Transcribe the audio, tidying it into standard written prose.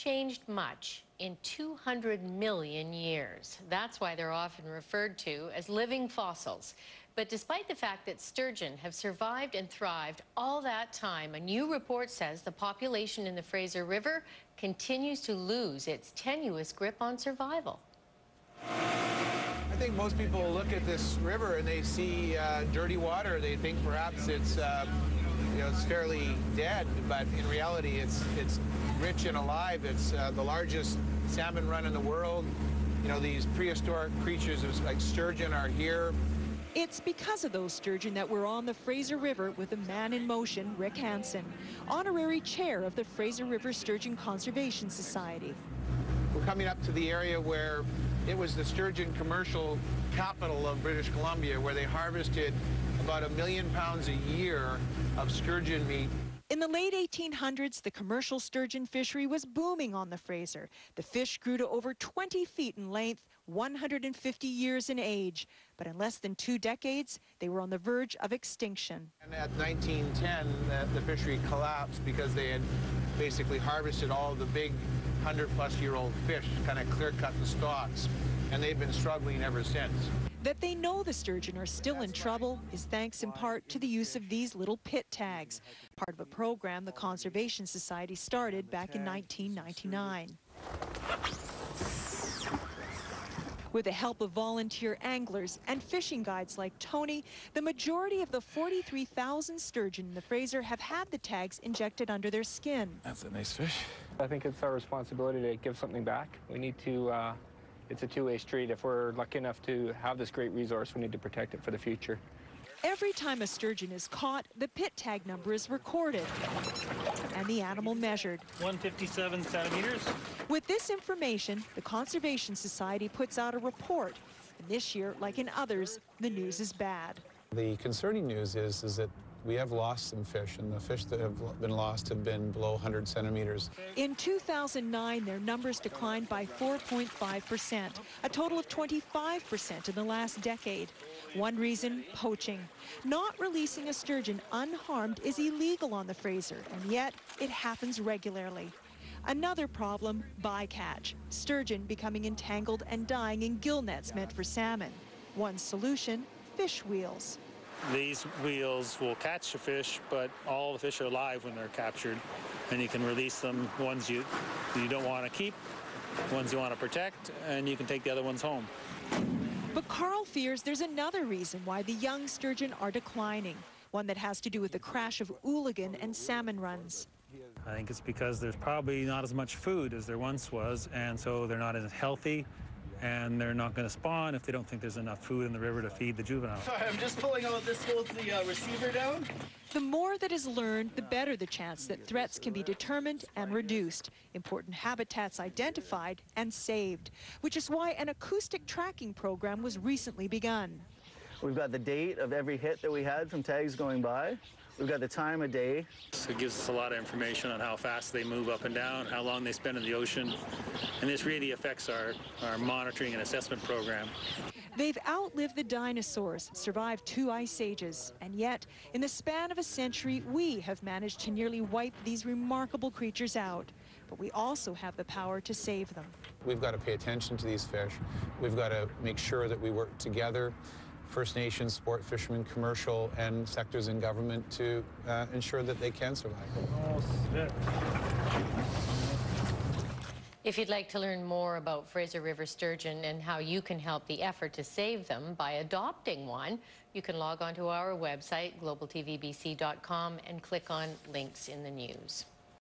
changed much in 200 million years. That's why they're often referred to as living fossils. But despite the fact that sturgeon have survived and thrived all that time, a new report says the population in the Fraser River continues to lose its tenuous grip on survival. I think most people look at this river and they see dirty water. They think perhaps it's it's fairly dead, but in reality it's rich and alive. It's the largest salmon run in the world. You know, these prehistoric creatures like sturgeon are here. It's because of those sturgeon that we're on the Fraser River with a man in motion, Rick Hansen, honorary chair of the Fraser River Sturgeon Conservation Society. We're coming up to the area where it was the sturgeon commercial capital of British Columbia, where they harvested about 1 million pounds a year of sturgeon meat. In the late 1800s, the commercial sturgeon fishery was booming on the Fraser. The fish grew to over 20 feet in length, 150 years in age. But in less than 2 decades, they were on the verge of extinction. And at 1910, the fishery collapsed because they had basically harvested all the big 100-plus-year-old fish, kind of clear-cut the stocks, and they've been struggling ever since. That they know the sturgeon are still in trouble is thanks in part to the use of these little pit tags, part of a program the Conservation Society started back in 1999. With the help of volunteer anglers and fishing guides like Tony, the majority of the 43,000 sturgeon in the Fraser have had the tags injected under their skin. That's a nice fish. I think it's our responsibility to give something back. We need to, it's a two-way street. If we're lucky enough to have this great resource, we need to protect it for the future. Every time a sturgeon is caught, the pit tag number is recorded and the animal measured. 157 centimeters. With this information, the Conservation Society puts out a report. And this year, like in others, the news is bad. The concerning news is that we have lost some fish, and the fish that have been lost have been below 100 centimeters. In 2009, their numbers declined by 4.5%, a total of 25% in the last decade. One reason, poaching. Not releasing a sturgeon unharmed is illegal on the Fraser, and yet it happens regularly. Another problem, bycatch. Sturgeon becoming entangled and dying in gill nets meant for salmon. One solution, fish wheels. These wheels will catch the fish, but all the fish are alive when they're captured, and you can release them. Ones you don't want to keep, ones you want to protect, and you can take the other ones home. But Carl fears there's another reason why the young sturgeon are declining, one that has to do with the crash of ooligan and salmon runs. I think it's because there's probably not as much food as there once was, and so they're not as healthy, and they're not going to spawn if they don't think there's enough food in the river to feed the juvenile. Sorry, I'm just pulling out this holds the receiver down. The more that is learned, the better the chance that threats can be determined and reduced, important habitats identified and saved, which is why an acoustic tracking program was recently begun. We've got the date of every hit that we had from tags going by. We've got the time of day. So it gives us a lot of information on how fast they move up and down, how long they spend in the ocean, and this really affects our monitoring and assessment program. They've outlived the dinosaurs, survived 2 ice ages, and yet, in the span of a century, we have managed to nearly wipe these remarkable creatures out. But we also have the power to save them. We've got to pay attention to these fish. We've got to make sure that we work together, First Nations, sport fishermen, commercial, and sectors in government to ensure that they can survive. If you'd like to learn more about Fraser River sturgeon and how you can help the effort to save them by adopting one, you can log on to our website, globaltvbc.com, and click on links in the news.